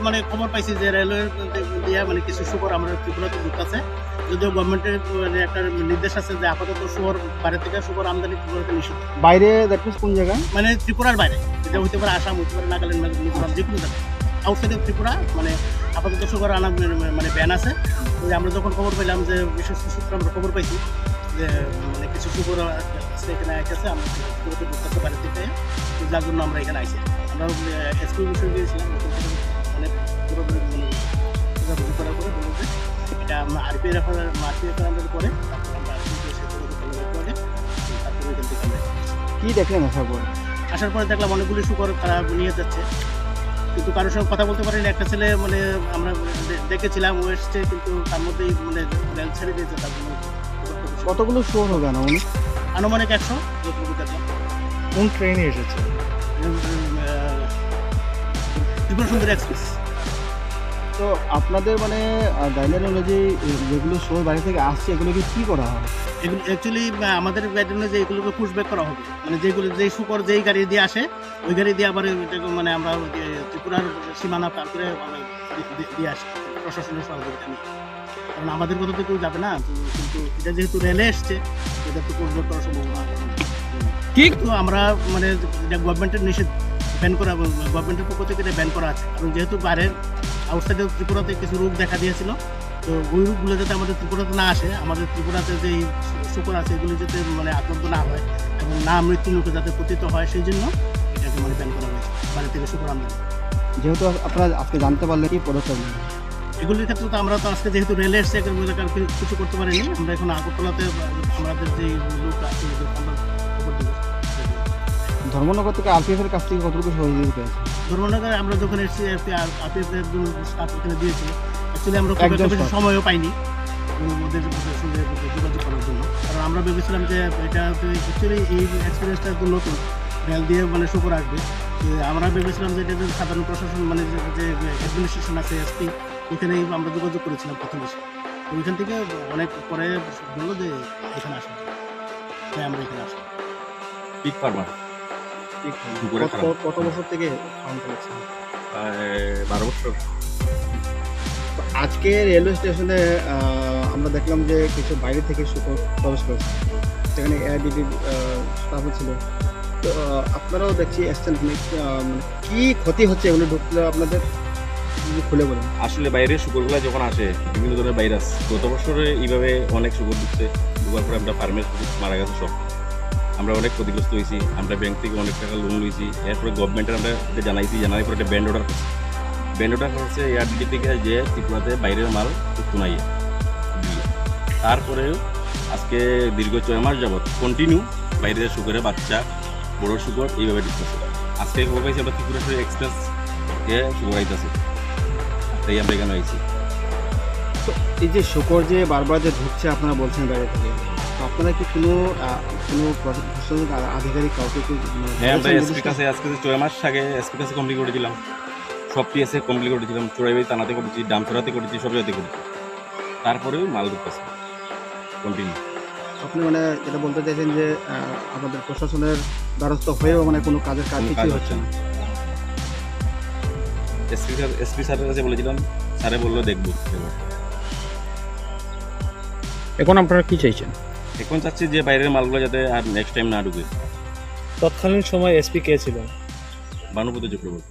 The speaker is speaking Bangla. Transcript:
মানে খবর পাইছি যে রেলওয়ে দিয়ে মানে কিছু শুকর আমরা ত্রিপুরাতে ঢুকতেছে, যদিও গভর্নমেন্টের মানে একটা নির্দেশ আছে যে আপাতত শুকর বাইরে থেকে শুকর আমদানি ত্রিপুরাতে নিষিদ্ধ। বাইরে দ্যাট মিনস কোন জায়গায়? মানে ত্রিপুরার বাইরে, এটা হইতে পারে আসাম, হইতে পারে নাগাল্যান্ড, মিজোরাম, যে কোনো জায়গায় আউটসাইড অফ ত্রিপুরা মানে আপাতত শুকর আনা মানে ব্যান আছে। তো আমরা যখন খবর পেলাম যে বিশেষ সূত্রে আমরা খবর পাইছি যে মানে কিছু শুকর এখানে আইতেছে, আমরা ত্রিপুরাতে ঢুকতেছে বাইরে থেকে, যার জন্য আমরা এখানে আইছি। আমরা এসপি বিষয় দিয়েছিলাম অনেক পুরোপুরি খোঁজাখুঁজি করার পরে বলবো যে এটা আমরা আরপিএ রেফারেন্সের পরে তারপর আমরা করে তারপরে এখান থেকে আমরা কি দেখলেন আসার পর? আসার পরে দেখলাম অনেকগুলি শুকর তারা নিয়ে যাচ্ছে, কিন্তু কারোর সঙ্গে কথা বলতে পারিনি। একটা ছেলে মানে আমরা দেখেছিলাম ও এসছে, কিন্তু তার মধ্যেই মানে রেল ছেড়ে দিয়েছে। তার জন্য কতগুলো শোর হবে আনুমানিক? আনুমানিক 100 যতটুকু দেখলাম। কোন ট্রেনে এসেছে? ত্রিপুরা সুন্দরী এক্সপ্রেস। তো আপনাদের মানে গাইডলাইন অনুযায়ী যেগুলো শোর বাইরে থেকে আসছে এগুলোকে কি করা হয়? এগুলো অ্যাকচুয়ালি আমাদের গাইডলাইনে যে এগুলোকে পুশব্যাক করা হবে, মানে যেগুলো যেই শুকর যেই গাড়ি দিয়ে আসে ওই গাড়ি দিয়ে আবার এটাকে মানে আমরা ত্রিপুরার সীমানা পার করে আমরা দিয়ে আসি প্রশাসনের সহযোগিতা নিয়ে। কারণ আমাদের কথা তো কেউ যাবে না, কিন্তু এটা যেহেতু রেলে এসছে এটা তো পুশব্যাক করার সম্ভাবনা কিন্তু আমরা মানে এটা গভর্নমেন্টের নিষেধ, ব্যান করা, গভর্নমেন্টের পক্ষ থেকে এটা ব্যান করা আছে। কারণ যেহেতু বাইরের আউটসাইডে ত্রিপুরাতে কিছু রোগ দেখা দিয়েছিল, তো ওই রোগগুলো যাতে আমাদের ত্রিপুরাতে না আসে, আমাদের ত্রিপুরাতে যে শুকর আছে এগুলো যাতে মানে আক্রান্ত না হয় এবং না মৃত্যু মুখে যাতে পতিত হয়, সেই জন্য এটাকে মানে ব্যান করা হয়েছে বাইরে থেকে শুকর আমদানি। যেহেতু আপনারা আজকে জানতে পারলেন কি পদক্ষেপ নেবেন? এগুলির ক্ষেত্রে তো আমরা তো আজকে যেহেতু রেলে এসছে কিছু করতে পারিনি। আমরা এখন আগরতলাতে আমাদের যে লোক আছে আমরা খবর দেবো। ধর্মনগর থেকে আরপিএফ এর কাছ থেকে কতটুকু সহযোগিতা পেয়েছে? ধর্মনগরে আমরা যখন এসেছি আরপিএফ এর স্টাফ এখানে দিয়েছি, অ্যাকচুয়ালি আমরা খুব একটা একজন বেশি staff। সময়ও পাইনি ওদের সঙ্গে যোগাযোগ করার জন্য। কারণ আমরা ভেবেছিলাম যে এটা অ্যাকচুয়ালি এই এক্সপিরিয়েন্সটা একদম নতুন, রেল দিয়ে মানে শুকর আসবে। আমরা ভেবেছিলাম যে এটা যে সাধারণ প্রশাসন মানে যে অ্যাডমিনিস্ট্রেশন আছে এসপি, ওইখানেই আমরা যোগাযোগ করেছিলাম প্রথম এসে। তো ওইখান থেকে অনেক পরে বললো যে এখানে আসা, তাই আমরা এখানে আসি। পিক ফার্মার কত বছর থেকে ফার্ম করেছেন? 12 বছর। আজকে রেলওয়ে স্টেশনে আমরা দেখলাম যে কিছু বাইরে থেকে শুকর প্রবেশ করেছে, সেখানে এআইডিডি স্টাফও ছিল। তো আপনারাও দেখছি এসছেন, মানে কি ক্ষতি হচ্ছে এগুলো ঢুকলে আপনাদের যদি খুলে বলেন। আসলে বাইরের শুকরগুলা যখন আসে বিভিন্ন ধরনের ভাইরাস, গত বছরে এইভাবে অনেক শুকর ঢুকছে, ঢুকার পরে আমরা ফার্মের শুকর মারা গেছে সব। আমরা অনেক ক্ষতিগ্রস্ত হয়েছি, আমরা ব্যাংক থেকে অনেক টাকা লোন লইছি। এরপরে গভর্নমেন্টের আমরা এটা জানার পরে একটা ব্যান্ড অর্ডার করছে এআরডিডি থেকে যে ত্রিপুরাতে বাইরের মাল একটু নাই। তারপরেও আজকে দীর্ঘ 6 মাস যাবৎ কন্টিনিউ বাইরের শুকরের বাচ্চা, বড় শুকর এইভাবে ঢুকতেছে। আজকে খবর পাইছি আমরা ত্রিপুরা এক্সপ্রেস শুকর আইতেছে, তাই আমরা এখানে আইছি। তো এই যে শুকর যে বারবার যে ঢুকছে আপনারা বলছেন বাইরে থেকে, তো আপনারা কি কোনো প্রশাসনিক আধিকারিক কাউকে কি হ্যাঁ, আমরা এসপির কাছে আজকে 6 মাস আগে এসপির কাছে কমপ্লিট করেছিলাম, সব টিএসএ কমপ্লিট করেছিলাম, চোরাইবাড়ি থানাতে করেছি, ডামচড়াতে করেছি, সব জায়গাতে করেছি। তারপরেও মাল ঢুকতেছে কন্টিনিউ। আপনি মানে যেটা বলতে চাইছেন যে আমাদের প্রশাসনের দ্বারস্থ হয়েও মানে কোনো কাজ কিছু হচ্ছে না? এসপি স্যারের কাছে বলেছিলাম, স্যারে বললো দেখবো। এখন আপনারা কি চাইছেন? এখন চাচ্ছি যে বাইরের মালগুলো যাতে আর নেক্সট টাইম না ঢুকে। তৎকালীন সময় এসপি কে ছিলেন? ভানুপতি চক্রবর্তী।